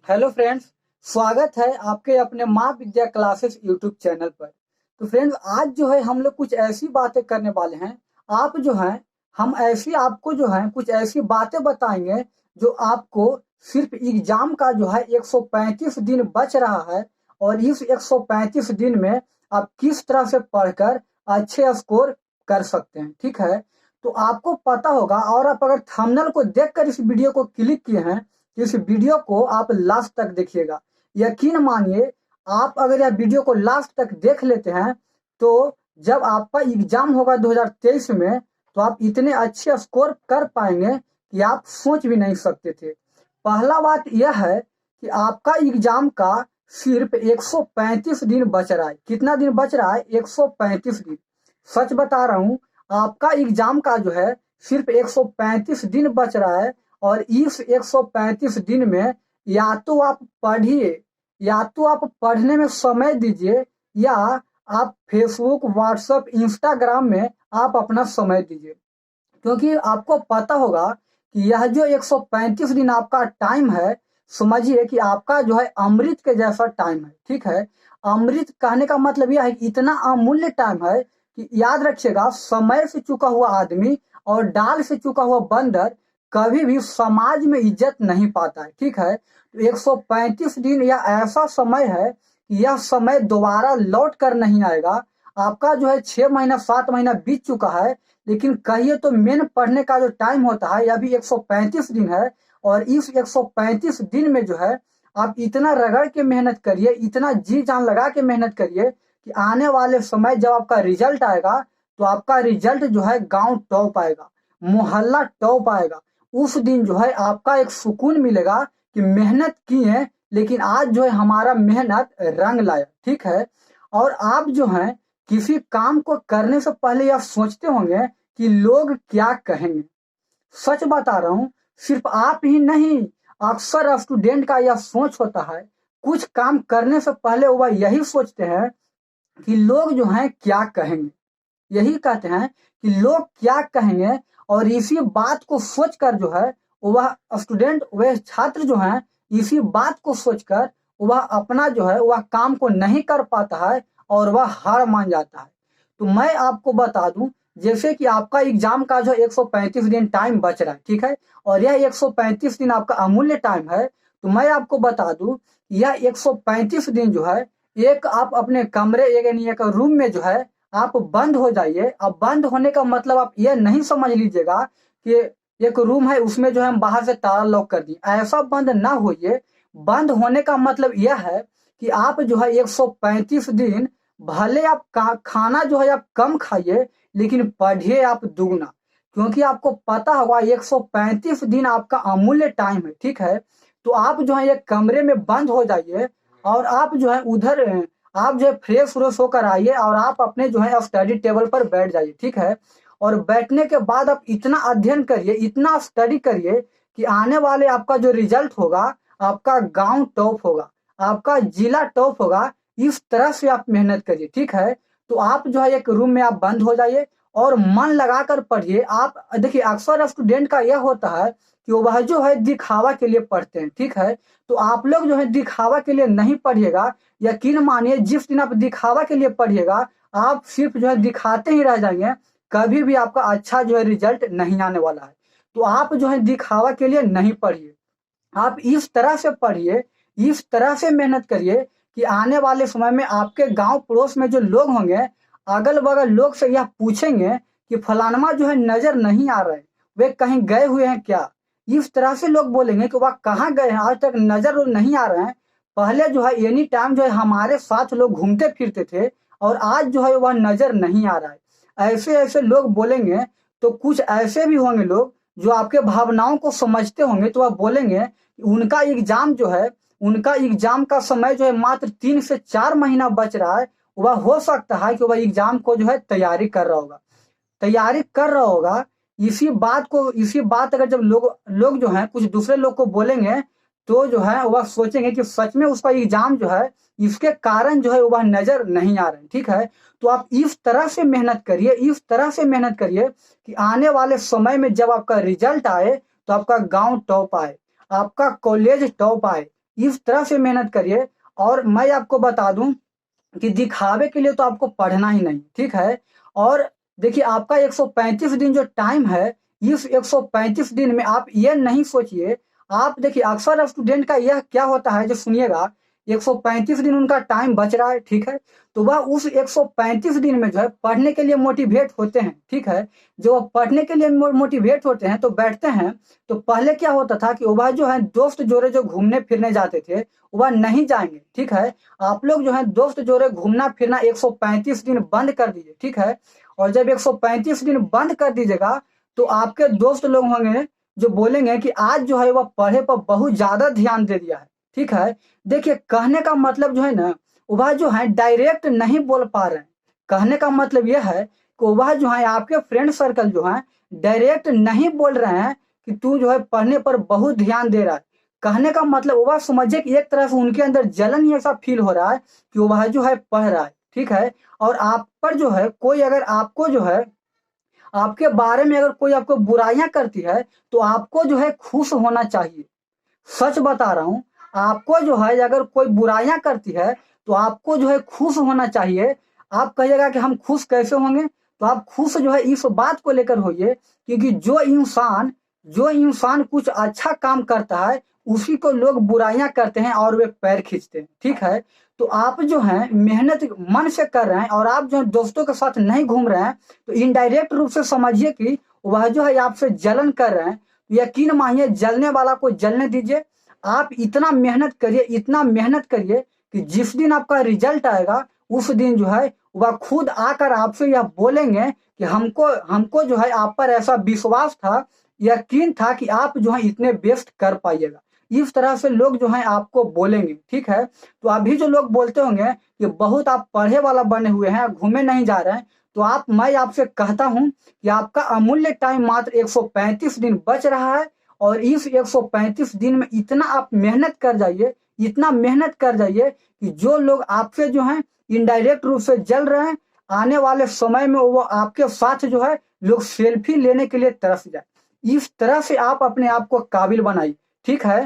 Hello friends. स्वागत है आपके अपने माँ विद्या क्लासेस यूट्यूब चैनल पर। तो फ्रेंड्स, आज जो है हम लोग कुछ ऐसी बातें करने वाले हैं। आप जो है हम ऐसी आपको जो है कुछ ऐसी बातें बताएंगे जो आपको सिर्फ एग्जाम का जो है 135 दिन बच रहा है, और इस 135 दिन में आप किस तरह से पढ़कर अच्छे स्कोर कर सकते हैं। ठीक है, तो आपको पता होगा, और आप अगर थंबनेल को देखकर इस वीडियो को क्लिक किए हैं तो इस वीडियो को आप लास्ट तक देखिएगा। यकीन मानिए, आप अगर यह वीडियो को लास्ट तक देख लेते हैं तो जब आपका एग्जाम होगा 2023 में, तो आप इतने अच्छे स्कोर कर पाएंगे कि आप सोच भी नहीं सकते थे। पहला बात यह है कि आपका एग्जाम का सिर्फ 135 दिन बच रहा है। कितना दिन बच रहा है? 135 दिन। सच बता रहा हूँ, आपका एग्जाम का जो है सिर्फ 135 दिन बच रहा है। और इस 135 दिन में या तो आप पढ़िए, या तो आप पढ़ने में समय दीजिए, या आप फेसबुक, व्हाट्सएप, इंस्टाग्राम में आप अपना समय दीजिए। क्योंकि आपको पता होगा कि यह जो 135 दिन आपका टाइम है, समझिए कि आपका जो है अमृत के जैसा टाइम है। ठीक है, अमृत कहने का मतलब यह है कि इतना अमूल्य टाइम है कि याद रखिएगा, समय से चुका हुआ आदमी और डाल से चुका हुआ बंदर कभी भी समाज में इज्जत नहीं पाता है। ठीक है, तो 135 दिन यह ऐसा समय है कि यह समय दोबारा लौट कर नहीं आएगा। आपका जो है 6 महीना 7 महीना बीत चुका है, लेकिन कहिए तो मेन पढ़ने का जो टाइम होता है यह भी 135 दिन है। और इस 135 दिन में जो है आप इतना रगड़ के मेहनत करिए, इतना जी जान लगा के मेहनत करिए कि आने वाले समय जब आपका रिजल्ट आएगा तो आपका रिजल्ट जो है गांव टॉप आएगा, मोहल्ला टॉप आएगा। उस दिन जो है आपका एक सुकून मिलेगा कि मेहनत की है, लेकिन आज जो है हमारा मेहनत रंग लाया। ठीक है, और आप जो है किसी काम को करने से पहले यह सोचते होंगे कि लोग क्या कहेंगे। सच बता रहा हूँ, सिर्फ आप ही नहीं, अक्सर स्टूडेंट का यह सोच होता है। कुछ काम करने से पहले वह यही सोचते हैं कि लोग जो हैं क्या कहेंगे। यही कहते हैं कि लोग क्या कहेंगे, और इसी बात को सोचकर जो है वह स्टूडेंट, वह छात्र जो है इसी बात को सोचकर वह अपना जो है वह काम को नहीं कर पाता है और वह हार मान जाता है। तो मैं आपको बता दूं, जैसे कि आपका एग्जाम का जो 135 दिन टाइम बच रहा है, ठीक है, और यह 135 दिन आपका अमूल्य टाइम है। तो मैं आपको बता दूं, यह 135 दिन जो है, एक आप अपने कमरे, एक यानी एक रूम में जो है आप बंद हो जाइए। अब बंद होने का मतलब आप ये नहीं समझ लीजिएगा कि एक रूम है उसमें जो है हम बाहर से ताला लॉक कर दिए, ऐसा बंद ना होइए। बंद होने का मतलब यह है कि आप जो है 135 दिन भले आप खाना जो है आप कम खाइए, लेकिन पढ़िए आप दुगना। क्योंकि आपको पता होगा 135 दिन आपका अमूल्य टाइम है। ठीक है, तो आप जो है एक कमरे में बंद हो जाइए, और आप जो है उधर आप जो है फ्रेश व्रेश होकर आइए, और आप अपने जो है स्टडी टेबल पर बैठ जाइए। ठीक है, और बैठने के बाद आप इतना अध्ययन करिए, इतना स्टडी करिए कि आने वाले आपका जो रिजल्ट होगा, आपका गांव टॉप होगा, आपका जिला टॉप होगा। इस तरह से आप मेहनत करिए। ठीक है, तो आप जो है एक रूम में आप बंद हो जाइए और मन लगाकर पढ़िए। आप देखिए, अक्सर स्टूडेंट का यह होता है कि वह जो है दिखावा के लिए पढ़ते हैं। ठीक है, तो आप लोग जो है दिखावा के लिए नहीं पढ़िएगा। यकीन मानिए, जिस दिन आप दिखावा के लिए पढ़िएगा, आप सिर्फ जो है दिखाते ही रह जाएंगे। कभी भी आपका अच्छा जो है रिजल्ट नहीं आने वाला है। तो आप जो है दिखावा के लिए नहीं पढ़िए, आप इस तरह से पढ़िए, इस तरह से मेहनत करिए कि आने वाले समय में आपके गांव पड़ोस में जो लोग होंगे, अगल बगल लोग से यह पूछेंगे कि फलानमा जो है नजर नहीं आ रहे, वे कहीं गए हुए हैं क्या। इस तरह से लोग बोलेंगे कि वह कहाँ गए हैं, आज तक नजर नहीं आ रहे हैं। पहले जो है एनी टाइम जो है हमारे साथ लोग घूमते फिरते थे, और आज जो है वह नजर नहीं आ रहा है। ऐसे ऐसे लोग बोलेंगे। तो कुछ ऐसे भी होंगे लोग जो आपके भावनाओं को समझते होंगे, तो वह बोलेंगे उनका एग्जाम जो है, उनका एग्जाम का समय जो है मात्र 3 से 4 महीना बच रहा है। वह हो सकता है कि वह एग्जाम को जो है तैयारी कर रहा होगा। इसी बात अगर जब लोग लोग जो है कुछ दूसरे लोग को बोलेंगे, तो जो है वह सोचेंगे कि सच में उसका एग्जाम जो है, इसके कारण जो है वह नजर नहीं आ रहे। ठीक है, तो आप इस तरह से मेहनत करिए, इस तरह से मेहनत करिए कि आने वाले समय में जब आपका रिजल्ट आए तो आपका गांव टॉप आए, आपका कॉलेज टॉप आए, इस तरह से मेहनत करिए। और मैं आपको बता दूं कि दिखावे के लिए तो आपको पढ़ना ही नहीं, ठीक है। और देखिए आपका 135 दिन जो टाइम है, इस 135 दिन में आप ये नहीं सोचिए। आप देखिए अक्सर स्टूडेंट का यह क्या होता है, जो सुनिएगा, 135 दिन उनका टाइम बच रहा है, ठीक है। तो वह उस 135 दिन में जो है पढ़ने के लिए मोटिवेट होते हैं, ठीक है। जो पढ़ने के लिए मोटिवेट होते हैं तो बैठते हैं। तो पहले क्या होता था कि वह जो है दोस्त जोड़े जो घूमने फिरने जाते थे वह नहीं जाएंगे, ठीक है। आप लोग जो है दोस्त जोड़े घूमना फिरना 135 दिन बंद कर दीजिए, ठीक है। और जब 135 दिन बंद कर दीजिएगा तो आपके दोस्त लोग होंगे जो बोलेंगे कि आज जो है वह पढ़े पर बहुत ज्यादा ध्यान दे दिया है, ठीक है। देखिए कहने का मतलब जो है ना, वह जो है डायरेक्ट नहीं बोल पा रहे हैं। कहने का मतलब यह है कि वह जो है आपके फ्रेंड सर्कल जो है डायरेक्ट नहीं बोल रहे हैं कि तू जो है पढ़ने पर बहुत ध्यान दे रहा है। कहने का मतलब वह समझे कि एक तरह से उनके अंदर जलन ही ऐसा फील हो रहा है कि वह जो है पढ़ रहा है, ठीक है। और आप पर जो है कोई अगर आपको जो है आपके बारे में अगर कोई आपको बुराइयां करती है तो आपको जो है खुश होना चाहिए। सच बता रहा हूं, आपको जो है अगर कोई बुराइयां करती है तो आपको जो है खुश होना चाहिए। आप कहिएगा कि हम खुश कैसे होंगे, तो आप खुश जो है इस बात को लेकर होइए क्योंकि जो इंसान कुछ अच्छा काम करता है उसी को लोग बुराइयां करते हैं और वे पैर खींचते हैं, ठीक है। तो आप जो है मेहनत मन से कर रहे हैं और आप जो है दोस्तों के साथ नहीं घूम रहे हैं तो इनडायरेक्ट रूप से समझिए कि वह जो है आपसे जलन कर रहे हैं। यकीन मानिए जलने वाला को जलने दीजिए। आप इतना मेहनत करिए, इतना मेहनत करिए कि जिस दिन आपका रिजल्ट आएगा उस दिन जो है वह खुद आकर आपसे यह बोलेंगे कि हमको हमको जो है आप पर ऐसा विश्वास था, यकीन था कि आप जो है इतने बेस्ट कर पाइएगा। इस तरह से लोग जो है आपको बोलेंगे, ठीक है। तो अभी जो लोग बोलते होंगे कि बहुत आप पढ़े वाला बने हुए हैं, घूमे नहीं जा रहे हैं, तो मैं आपसे कहता हूं कि आपका अमूल्य टाइम मात्र 135 दिन बच रहा है। और इस 135 दिन में इतना आप मेहनत कर जाइए, इतना मेहनत कर जाइए कि जो लोग आपसे जो है इनडायरेक्ट रूप से जल रहे हैं, आने वाले समय में वो आपके साथ जो है लोग सेल्फी लेने के लिए तरस जाए। इस तरह से आप अपने आप को काबिल बनाइए, ठीक है।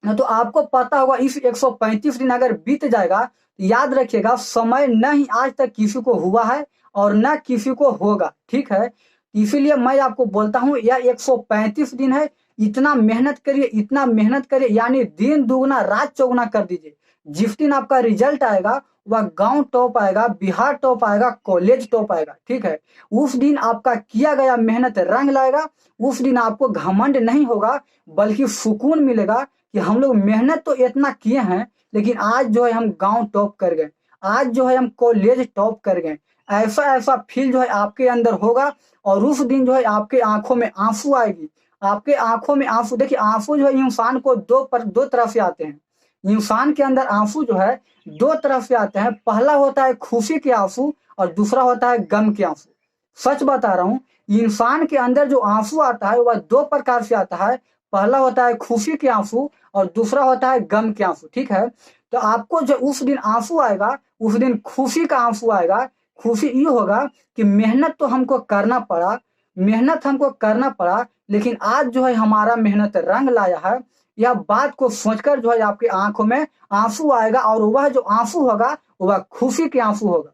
तो आपको पता होगा इस 135 दिन अगर बीत जाएगा तो याद रखिएगा समय न ही आज तक किसी को हुआ है और न किसी को होगा, ठीक है। इसीलिए मैं आपको बोलता हूं यह 135 दिन है। इतना मेहनत करिए, इतना मेहनत करिए, यानी दिन दुगना रात चौगुना कर दीजिए। जिस दिन आपका रिजल्ट आएगा वह गांव टॉप आएगा, बिहार टॉप आएगा, कॉलेज टॉप आएगा, ठीक है। उस दिन आपका किया गया मेहनत रंग लाएगा। उस दिन आपको घमंड नहीं होगा बल्कि सुकून मिलेगा कि हम लोग मेहनत तो इतना किए हैं लेकिन आज जो है हम गांव टॉप कर गए, आज जो है हम कॉलेज टॉप कर गए। ऐसा ऐसा फील जो है आपके अंदर होगा और उस दिन जो है आपके आंखों में आंसू आएगी। आपके आंखों में आंसू, देखिए आंसू जो है इंसान को दो तरफ से आते हैं। इंसान के अंदर आंसू जो है दो तरफ से आते हैं। पहला होता है खुशी के आंसू और दूसरा होता है गम के आंसू। सच बता रहा हूँ, इंसान के अंदर जो आंसू आता है वह दो प्रकार से आता है। पहला होता है खुशी के आंसू और दूसरा होता है गम के आंसू, ठीक है। तो आपको जो उस दिन आंसू आएगा उस दिन खुशी का आंसू आएगा। खुशी ये होगा कि मेहनत तो हमको करना पड़ा, मेहनत हमको करना पड़ा, लेकिन आज जो है हमारा मेहनत रंग लाया है। यह बात को सोचकर जो है आपकी आंखों में आंसू आएगा और वह जो आंसू होगा वह खुशी के आंसू होगा,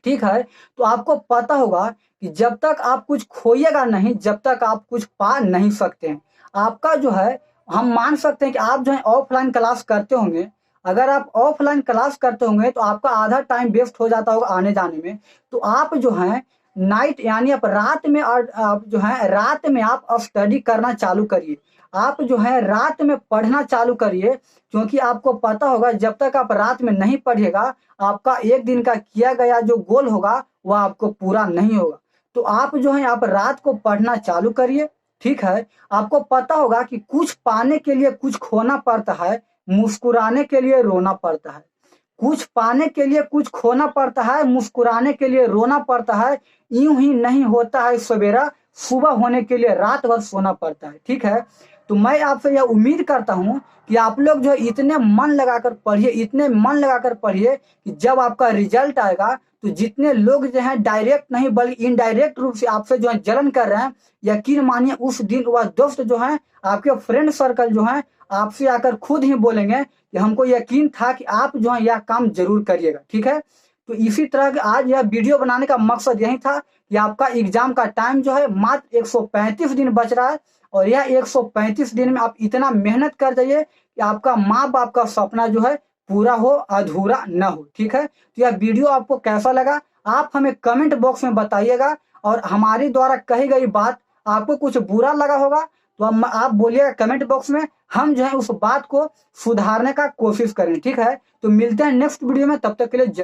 ठीक है। तो आपको पता होगा कि जब तक आप कुछ खोइएगा नहीं, जब तक आप कुछ पा नहीं सकते हैं। आपका जो है हम मान सकते हैं कि आप जो है ऑफलाइन क्लास करते होंगे। अगर आप ऑफलाइन क्लास करते होंगे तो आपका आधा टाइम वेस्ट हो जाता होगा आने जाने में। तो आप जो है नाइट यानी आप रात में, और आप जो है रात में आप स्टडी करना चालू करिए। आप जो है रात में पढ़ना चालू करिए क्योंकि आपको पता होगा जब तक आप रात में नहीं पढ़िएगा आपका एक दिन का किया गया जो गोल होगा वह आपको पूरा नहीं होगा। तो आप जो है आप रात को पढ़ना चालू करिए, ठीक है। आपको पता होगा कि कुछ पाने के लिए कुछ खोना पड़ता है, मुस्कुराने के लिए रोना पड़ता है। कुछ पाने के लिए कुछ खोना पड़ता है, मुस्कुराने के लिए रोना पड़ता है। यूं ही नहीं होता है सवेरा, सुबह होने के लिए रात भर सोना पड़ता है, ठीक है। तो मैं आपसे यह उम्मीद करता हूँ कि आप लोग जो है इतने मन लगाकर पढ़िए, इतने मन लगाकर पढ़िए कि जब आपका रिजल्ट आएगा तो जितने लोग जो है डायरेक्ट नहीं बल्कि इनडायरेक्ट रूप से आपसे जो है जलन कर रहे हैं, यकीन मानिए उस दिन वह दोस्त जो है, आपके फ्रेंड सर्कल जो है, आपसे आकर खुद ही बोलेंगे कि हमको यकीन था कि आप जो है यह काम जरूर करिएगा। ठीक है, तो इसी तरह के आज यह वीडियो बनाने का मकसद यही था कि आपका एग्जाम का टाइम जो है मात्र 135 दिन बच रहा है, और यह 135 दिन में आप इतना मेहनत कर जाइए कि आपका माँ बाप का सपना जो है पूरा हो, अधूरा न हो। ठीक है, तो यह वीडियो आपको कैसा लगा आप हमें कमेंट बॉक्स में बताइएगा, और हमारी द्वारा कही गई बात आपको कुछ बुरा लगा होगा तो आप बोलिएगा कमेंट बॉक्स में, हम जो है उस बात को सुधारने का कोशिश करें। ठीक है, तो मिलते हैं नेक्स्ट वीडियो में, तब तक के लिए